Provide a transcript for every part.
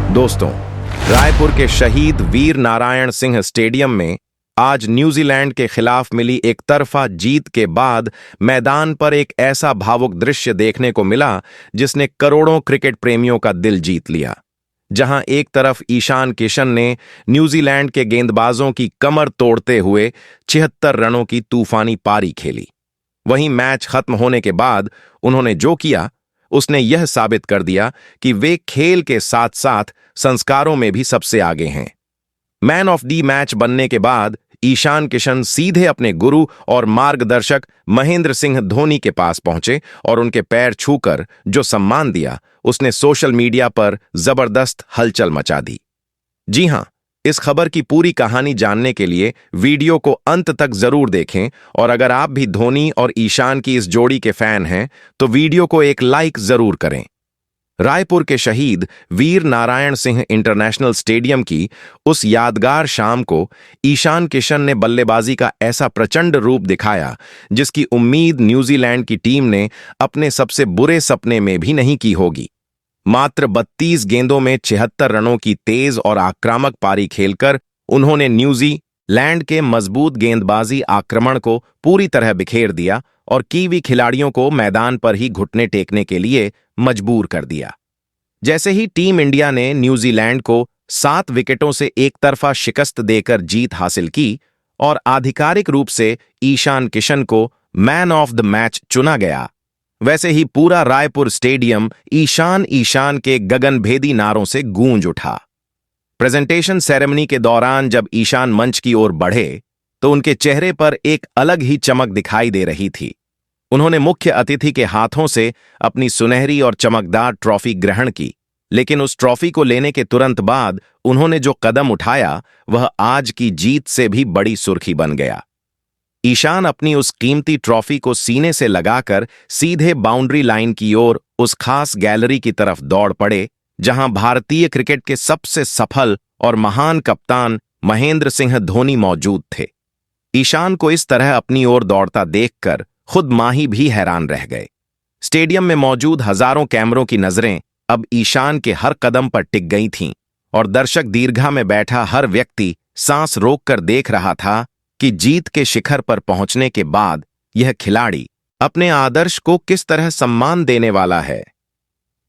दोस्तों, रायपुर के शहीद वीर नारायण सिंह स्टेडियम में आज न्यूजीलैंड के खिलाफ मिली एक तरफा जीत के बाद मैदान पर एक ऐसा भावुक दृश्य देखने को मिला जिसने करोड़ों क्रिकेट प्रेमियों का दिल जीत लिया। जहां एक तरफ ईशान किशन ने न्यूजीलैंड के गेंदबाजों की कमर तोड़ते हुए 76 रनों की तूफानी पारी खेली, वहीं मैच खत्म होने के बाद उन्होंने जो किया उसने यह साबित कर दिया कि वे खेल के साथ साथ संस्कारों में भी सबसे आगे हैं। मैन ऑफ द मैच बनने के बाद ईशान किशन सीधे अपने गुरु और मार्गदर्शक महेंद्र सिंह धोनी के पास पहुंचे और उनके पैर छूकर जो सम्मान दिया उसने सोशल मीडिया पर जबरदस्त हलचल मचा दी। जी हां, इस खबर की पूरी कहानी जानने के लिए वीडियो को अंत तक जरूर देखें और अगर आप भी धोनी और ईशान की इस जोड़ी के फैन हैं तो वीडियो को एक लाइक जरूर करें। रायपुर के शहीद वीर नारायण सिंह इंटरनेशनल स्टेडियम की उस यादगार शाम को ईशान किशन ने बल्लेबाजी का ऐसा प्रचंड रूप दिखाया जिसकी उम्मीद न्यूजीलैंड की टीम ने अपने सबसे बुरे सपने में भी नहीं की होगी। मात्र 32 गेंदों में 76 रनों की तेज और आक्रामक पारी खेलकर उन्होंने न्यूजीलैंड के मजबूत गेंदबाजी आक्रमण को पूरी तरह बिखेर दिया और कीवी खिलाड़ियों को मैदान पर ही घुटने टेकने के लिए मजबूर कर दिया। जैसे ही टीम इंडिया ने न्यूजीलैंड को 7 विकेटों से एक तरफा शिकस्त देकर जीत हासिल की और आधिकारिक रूप से ईशान किशन को मैन ऑफ द मैच चुना गया, वैसे ही पूरा रायपुर स्टेडियम ईशान ईशान के गगनभेदी नारों से गूंज उठा। प्रेजेंटेशन सेरेमनी के दौरान जब ईशान मंच की ओर बढ़े तो उनके चेहरे पर एक अलग ही चमक दिखाई दे रही थी। उन्होंने मुख्य अतिथि के हाथों से अपनी सुनहरी और चमकदार ट्रॉफी ग्रहण की, लेकिन उस ट्रॉफी को लेने के तुरंत बाद उन्होंने जो कदम उठाया वह आज की जीत से भी बड़ी सुर्खी बन गया। ईशान अपनी उस कीमती ट्रॉफी को सीने से लगाकर सीधे बाउंड्री लाइन की ओर उस खास गैलरी की तरफ दौड़ पड़े जहां भारतीय क्रिकेट के सबसे सफल और महान कप्तान महेंद्र सिंह धोनी मौजूद थे। ईशान को इस तरह अपनी ओर दौड़ता देखकर खुद माही भी हैरान रह गए। स्टेडियम में मौजूद हजारों कैमरों की नजरें अब ईशान के हर कदम पर टिक गई थीं और दर्शक दीर्घा में बैठा हर व्यक्ति सांस रोककर देख रहा था कि जीत के शिखर पर पहुंचने के बाद यह खिलाड़ी अपने आदर्श को किस तरह सम्मान देने वाला है।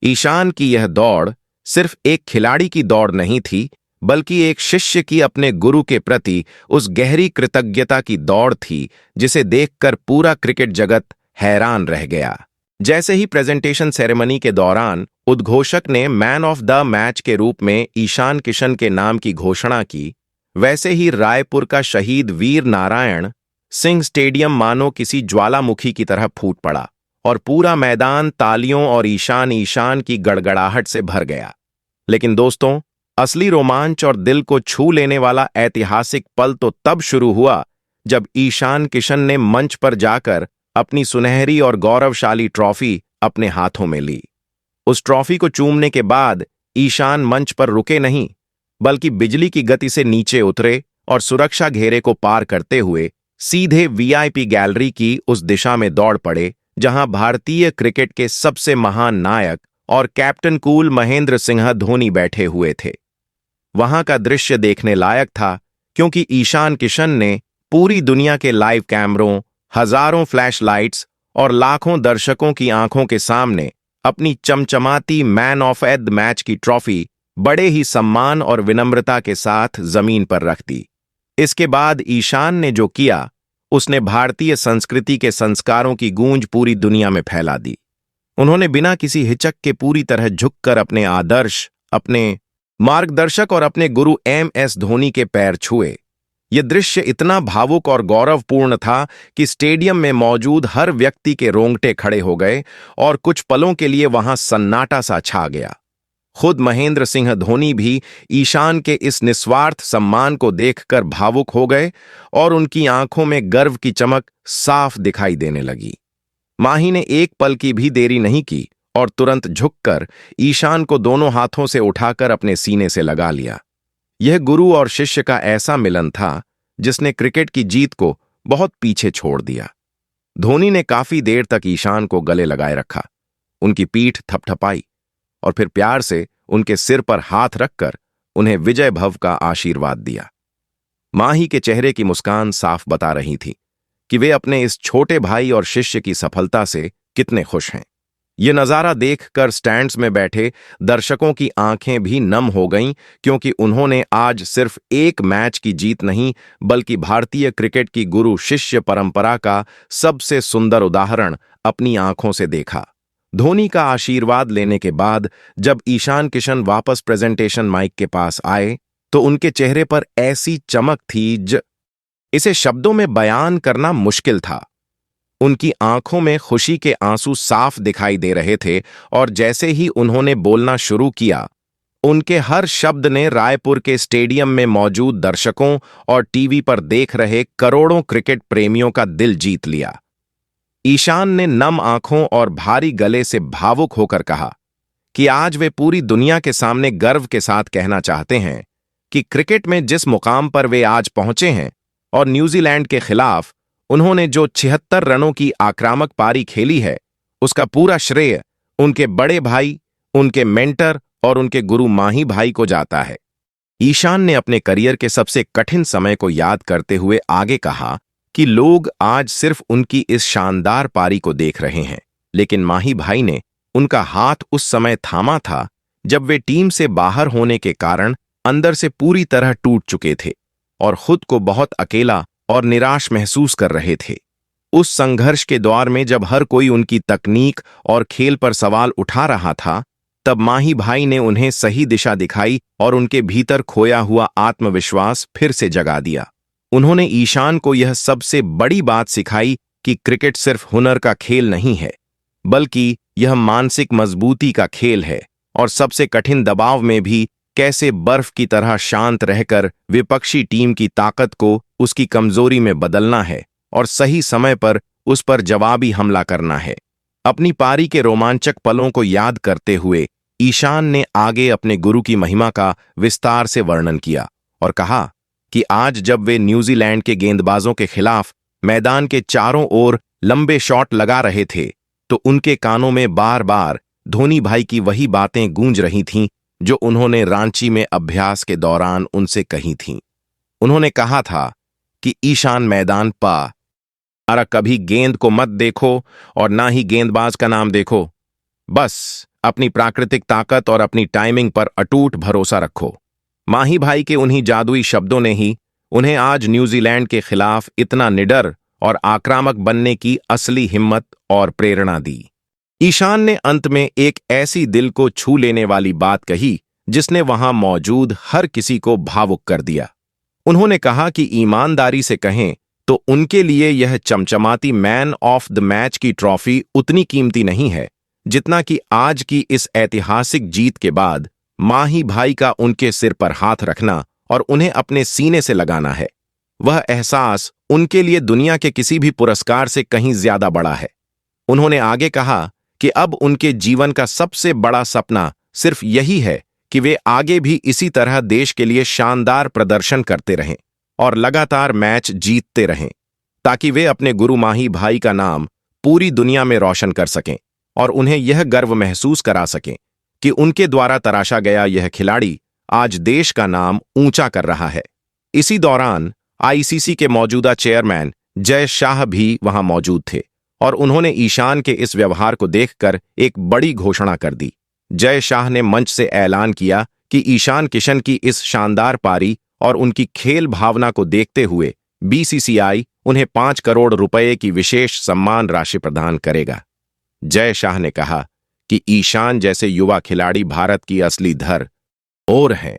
ईशान की यह दौड़ सिर्फ एक खिलाड़ी की दौड़ नहीं थी, बल्कि एक शिष्य की अपने गुरु के प्रति उस गहरी कृतज्ञता की दौड़ थी जिसे देखकर पूरा क्रिकेट जगत हैरान रह गया। जैसे ही प्रेजेंटेशन सेरेमनी के दौरान उद्घोषक ने मैन ऑफ द मैच के रूप में ईशान किशन के नाम की घोषणा की, वैसे ही रायपुर का शहीद वीर नारायण सिंह स्टेडियम मानो किसी ज्वालामुखी की तरह फूट पड़ा और पूरा मैदान तालियों और ईशान ईशान की गड़गड़ाहट से भर गया। लेकिन दोस्तों, असली रोमांच और दिल को छू लेने वाला ऐतिहासिक पल तो तब शुरू हुआ जब ईशान किशन ने मंच पर जाकर अपनी सुनहरी और गौरवशाली ट्रॉफी अपने हाथों में ली। उस ट्रॉफी को चूमने के बाद ईशान मंच पर रुके नहीं, बल्कि बिजली की गति से नीचे उतरे और सुरक्षा घेरे को पार करते हुए सीधे वीआईपी गैलरी की उस दिशा में दौड़ पड़े जहां भारतीय क्रिकेट के सबसे महान नायक और कैप्टन कूल महेंद्र सिंह धोनी बैठे हुए थे। वहां का दृश्य देखने लायक था क्योंकि ईशान किशन ने पूरी दुनिया के लाइव कैमरों, हजारों फ्लैश लाइट्स और लाखों दर्शकों की आंखों के सामने अपनी चमचमाती मैन ऑफ द मैच की ट्रॉफी बड़े ही सम्मान और विनम्रता के साथ जमीन पर रख दी। इसके बाद ईशान ने जो किया उसने भारतीय संस्कृति के संस्कारों की गूंज पूरी दुनिया में फैला दी। उन्होंने बिना किसी हिचक के पूरी तरह झुककर अपने आदर्श, अपने मार्गदर्शक और अपने गुरु MS धोनी के पैर छुए। यह दृश्य इतना भावुक और गौरवपूर्ण था कि स्टेडियम में मौजूद हर व्यक्ति के रोंगटे खड़े हो गए और कुछ पलों के लिए वहां सन्नाटा सा छा गया। खुद महेंद्र सिंह धोनी भी ईशान के इस निस्वार्थ सम्मान को देखकर भावुक हो गए और उनकी आंखों में गर्व की चमक साफ दिखाई देने लगी। माही ने एक पल की भी देरी नहीं की और तुरंत झुककर ईशान को दोनों हाथों से उठाकर अपने सीने से लगा लिया। यह गुरु और शिष्य का ऐसा मिलन था जिसने क्रिकेट की जीत को बहुत पीछे छोड़ दिया। धोनी ने काफी देर तक ईशान को गले लगाए रखा, उनकी पीठ थपथपाई और फिर प्यार से उनके सिर पर हाथ रखकर उन्हें विजय भव का आशीर्वाद दिया। माही के चेहरे की मुस्कान साफ बता रही थी कि वे अपने इस छोटे भाई और शिष्य की सफलता से कितने खुश हैं। यह नजारा देखकर स्टैंड्स में बैठे दर्शकों की आंखें भी नम हो गईं, क्योंकि उन्होंने आज सिर्फ एक मैच की जीत नहीं बल्कि भारतीय क्रिकेट की गुरु शिष्य परंपरा का सबसे सुंदर उदाहरण अपनी आंखों से देखा। धोनी का आशीर्वाद लेने के बाद जब ईशान किशन वापस प्रेजेंटेशन माइक के पास आए तो उनके चेहरे पर ऐसी चमक थी इसे शब्दों में बयान करना मुश्किल था। उनकी आंखों में खुशी के आंसू साफ दिखाई दे रहे थे और जैसे ही उन्होंने बोलना शुरू किया, उनके हर शब्द ने रायपुर के स्टेडियम में मौजूद दर्शकों और टीवी पर देख रहे करोड़ों क्रिकेट प्रेमियों का दिल जीत लिया। ईशान ने नम आंखों और भारी गले से भावुक होकर कहा कि आज वे पूरी दुनिया के सामने गर्व के साथ कहना चाहते हैं कि क्रिकेट में जिस मुकाम पर वे आज पहुंचे हैं और न्यूजीलैंड के खिलाफ उन्होंने जो 76 रनों की आक्रामक पारी खेली है, उसका पूरा श्रेय उनके बड़े भाई, उनके मेंटर और उनके गुरु माही भाई को जाता है। ईशान ने अपने करियर के सबसे कठिन समय को याद करते हुए आगे कहा कि लोग आज सिर्फ उनकी इस शानदार पारी को देख रहे हैं, लेकिन माही भाई ने उनका हाथ उस समय थामा था जब वे टीम से बाहर होने के कारण अंदर से पूरी तरह टूट चुके थे और खुद को बहुत अकेला और निराश महसूस कर रहे थे। उस संघर्ष के दौर में जब हर कोई उनकी तकनीक और खेल पर सवाल उठा रहा था, तब माही भाई ने उन्हें सही दिशा दिखाई और उनके भीतर खोया हुआ आत्मविश्वास फिर से जगा दिया। उन्होंने ईशान को यह सबसे बड़ी बात सिखाई कि क्रिकेट सिर्फ हुनर का खेल नहीं है, बल्कि यह मानसिक मजबूती का खेल है और सबसे कठिन दबाव में भी कैसे बर्फ की तरह शांत रहकर विपक्षी टीम की ताकत को उसकी कमजोरी में बदलना है और सही समय पर उस पर जवाबी हमला करना है। अपनी पारी के रोमांचक पलों को याद करते हुए ईशान ने आगे अपने गुरु की महिमा का विस्तार से वर्णन किया और कहा कि आज जब वे न्यूजीलैंड के गेंदबाजों के खिलाफ मैदान के चारों ओर लंबे शॉट लगा रहे थे तो उनके कानों में बार बार धोनी भाई की वही बातें गूंज रही थीं जो उन्होंने रांची में अभ्यास के दौरान उनसे कही थीं। उन्होंने कहा था कि ईशान मैदान अरे कभी गेंद को मत देखो और ना ही गेंदबाज का नाम देखो, बस अपनी प्राकृतिक ताकत और अपनी टाइमिंग पर अटूट भरोसा रखो। माही भाई के उन्हीं जादुई शब्दों ने ही उन्हें आज न्यूजीलैंड के खिलाफ इतना निडर और आक्रामक बनने की असली हिम्मत और प्रेरणा दी। ईशान ने अंत में एक ऐसी दिल को छू लेने वाली बात कही जिसने वहां मौजूद हर किसी को भावुक कर दिया। उन्होंने कहा कि ईमानदारी से कहें तो उनके लिए यह चमचमाती मैन ऑफ द मैच की ट्रॉफी उतनी कीमती नहीं है जितना कि आज की इस ऐतिहासिक जीत के बाद माही भाई का उनके सिर पर हाथ रखना और उन्हें अपने सीने से लगाना है। वह एहसास उनके लिए दुनिया के किसी भी पुरस्कार से कहीं ज्यादा बड़ा है। उन्होंने आगे कहा कि अब उनके जीवन का सबसे बड़ा सपना सिर्फ यही है कि वे आगे भी इसी तरह देश के लिए शानदार प्रदर्शन करते रहें और लगातार मैच जीतते रहें, ताकि वे अपने गुरु माही भाई का नाम पूरी दुनिया में रोशन कर सकें और उन्हें यह गर्व महसूस करा सकें कि उनके द्वारा तराशा गया यह खिलाड़ी आज देश का नाम ऊंचा कर रहा है। इसी दौरान आईसीसी के मौजूदा चेयरमैन जय शाह भी वहां मौजूद थे और उन्होंने ईशान के इस व्यवहार को देखकर एक बड़ी घोषणा कर दी। जय शाह ने मंच से ऐलान किया कि ईशान किशन की इस शानदार पारी और उनकी खेल भावना को देखते हुए बीसीसीआई उन्हें 5 करोड़ रुपए की विशेष सम्मान राशि प्रदान करेगा। जय शाह ने कहा कि ईशान जैसे युवा खिलाड़ी भारत की असली धर और हैं,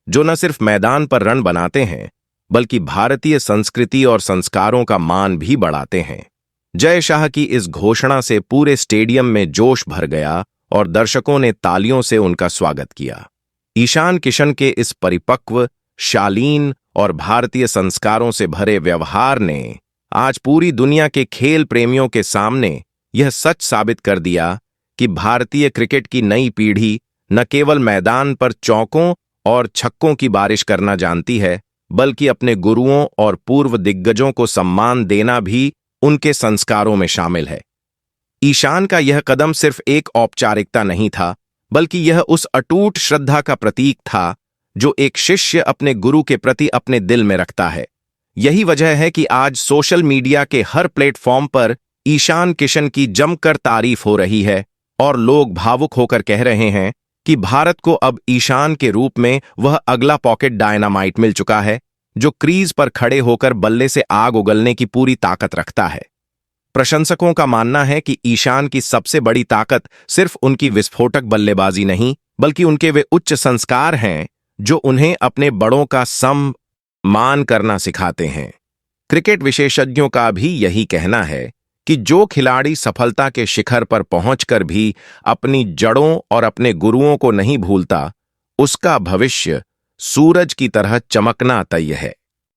जो न सिर्फ मैदान पर रन बनाते हैं बल्कि भारतीय संस्कृति और संस्कारों का मान भी बढ़ाते हैं। जय शाह की इस घोषणा से पूरे स्टेडियम में जोश भर गया और दर्शकों ने तालियों से उनका स्वागत किया। ईशान किशन के इस परिपक्व, शालीन और भारतीय संस्कारों से भरे व्यवहार ने आज पूरी दुनिया के खेल प्रेमियों के सामने यह सच साबित कर दिया कि भारतीय क्रिकेट की नई पीढ़ी न केवल मैदान पर चौकों और छक्कों की बारिश करना जानती है, बल्कि अपने गुरुओं और पूर्व दिग्गजों को सम्मान देना भी उनके संस्कारों में शामिल है। ईशान का यह कदम सिर्फ एक औपचारिकता नहीं था, बल्कि यह उस अटूट श्रद्धा का प्रतीक था जो एक शिष्य अपने गुरु के प्रति अपने दिल में रखता है। यही वजह है कि आज सोशल मीडिया के हर प्लेटफॉर्म पर ईशान किशन की जमकर तारीफ हो रही है और लोग भावुक होकर कह रहे हैं कि भारत को अब ईशान के रूप में वह अगला पॉकेट डायनामाइट मिल चुका है जो क्रीज पर खड़े होकर बल्ले से आग उगलने की पूरी ताकत रखता है। प्रशंसकों का मानना है कि ईशान की सबसे बड़ी ताकत सिर्फ उनकी विस्फोटक बल्लेबाजी नहीं, बल्कि उनके वे उच्च संस्कार हैं जो उन्हें अपने बड़ों का सम्मान करना सिखाते हैं। क्रिकेट विशेषज्ञों का भी यही कहना है कि जो खिलाड़ी सफलता के शिखर पर पहुंचकर भी अपनी जड़ों और अपने गुरुओं को नहीं भूलता, उसका भविष्य सूरज की तरह चमकना तय है।